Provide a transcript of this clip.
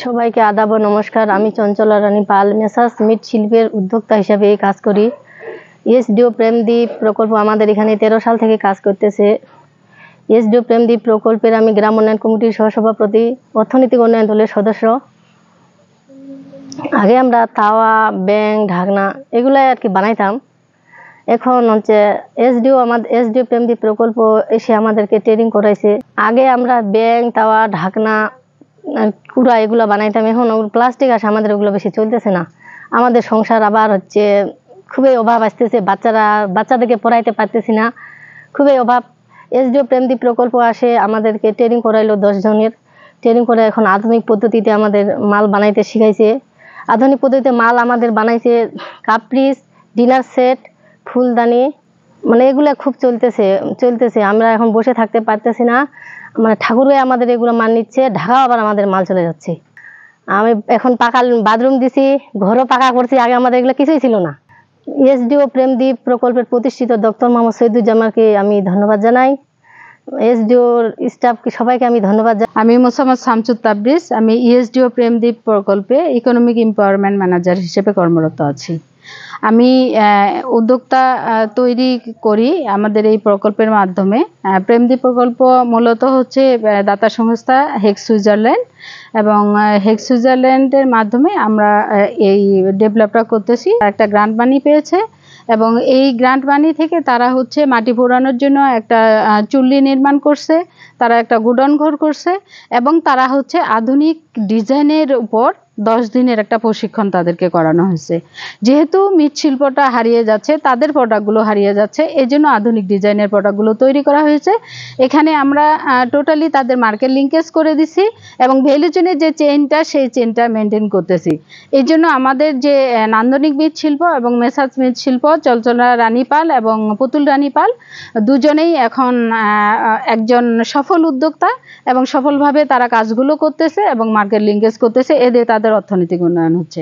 সবাইকে আদাব ও নমস্কার। আমি চঞ্চলা রানী পাল মেসার্স মিট শিল্পের উদ্যোক্তা হিসাবে কাজ করি। এসডিও প্রেমদ্বীপ প্রকল্প আমাদের এখানে 13 সাল থেকে কাজ করতেছে। এসডিও প্রেমদ্বীপ প্রকল্পের আমি গ্রাম উন্নয়ন কমিটির সহসভাপতি, অর্থনৈতিক উন্নয়ন দলের সদস্য। আগে আমরা তাওয়া, ব্যাং, ঢাকনা এগুলাই আর কি বানাইতাম। এখন হচ্ছে এসডিও প্রেমদ্বীপ প্রকল্প এসে আমাদেরকে ট্রেনিং করাইছে। আগে আমরা ব্যাং, তাওয়া, ঢাকনা, কুড়া এগুলো বানাইতাম। এখন প্লাস্টিক আসে, আমাদের ওগুলো বেশি চলতেছে না। আমাদের সংসার আবার হচ্ছে খুবই অভাব আসতেছে, বাচ্চাদেরকে পড়াইতে পারতেছি না, খুবই অভাব। এসডিও প্রেমদ্বীপ প্রকল্প আসে, আমাদেরকে ট্রেনিং করাইলো 10 জনের। ট্রেনিং করে এখন আধুনিক পদ্ধতিতে আমাদের মাল বানাইতে শিখাইছে। আধুনিক পদ্ধতিতে মাল আমাদের বানাইছে কাপ্রিস, ডিনার সেট, ফুলদানি, মানে এগুলো খুব চলতেছে। আমরা এখন বসে থাকতে পারতেছি না, মানে ঠাকুরগাঁয়ে আমাদের এগুলো মাল নিচ্ছে, ঢাকাও আবার আমাদের মাল চলে যাচ্ছে। আমি এখন পাকা বাথরুম দিছি, ঘরও পাকা করছি, আগে আমাদের এগুলো কিছুই ছিল না। এসডিও প্রেমদ্বীপ প্রকল্পের প্রতিষ্ঠিত ডক্টর মোহাম্মদ শহীদুজ্জামানকে আমি ধন্যবাদ জানাই। এসডিওর স্টাফকে সবাইকে আমি ধন্যবাদ জানাই। আমি মোসাম্মদ শামসুদ তাবরিজ, আমি এসডিও প্রেমদ্বীপ প্রকল্পে ইকোনমিক এম্পাওয়ারমেন্ট ম্যানেজার হিসেবে কর্মরত আছি। আমি উদ্যোক্তা তৈরি করি আমাদের এই প্রকল্পের মাধ্যমে। প্রেমদ্বীপ প্রকল্প মূলত হচ্ছে দাতা সংস্থা হেক্স সুইজারল্যান্ড, এবং হেক্স সুইজারল্যান্ডের মাধ্যমে আমরা এই ডেভেলপটা করতেছি। একটা গ্রান্ট মানি পেয়েছে, এবং এই গ্রান্ট মানি থেকে তারা হচ্ছে মাটি পোড়ানোর জন্য একটা চুল্লি নির্মাণ করছে, তারা একটা গোডাউন ঘর করছে, এবং তারা হচ্ছে আধুনিক ডিজাইনের উপর 10 দিনের একটা প্রশিক্ষণ তাদেরকে করানো হয়েছে। যেহেতু মৃৎশিল্পটা হারিয়ে যাচ্ছে, তাদের প্রোডাক্টগুলো হারিয়ে যাচ্ছে, এই জন্য আধুনিক ডিজাইনের প্রোডাক্টগুলো তৈরি করা হয়েছে। এখানে আমরা টোটালি তাদের মার্কেট লিঙ্কেজ করে দিছি, এবং ভ্যালু চেনের যে চেইনটা, সেই চেইনটা মেনটেন করতেছি। এই জন্য আমাদের যে নান্দনিক মৃৎশিল্প এবং মেসার্স মৃৎশিল্প, চঞ্চলা রানী পাল এবং পুতুল রানী পাল, দুজনেই এখন একজন সফল উদ্যোক্তা, এবং সফলভাবে তারা কাজগুলো করতেছে এবং মার্কেট লিঙ্কেজ করতেছে। এতে তাদের অর্থনৈতিক উন্নয়ন হচ্ছে।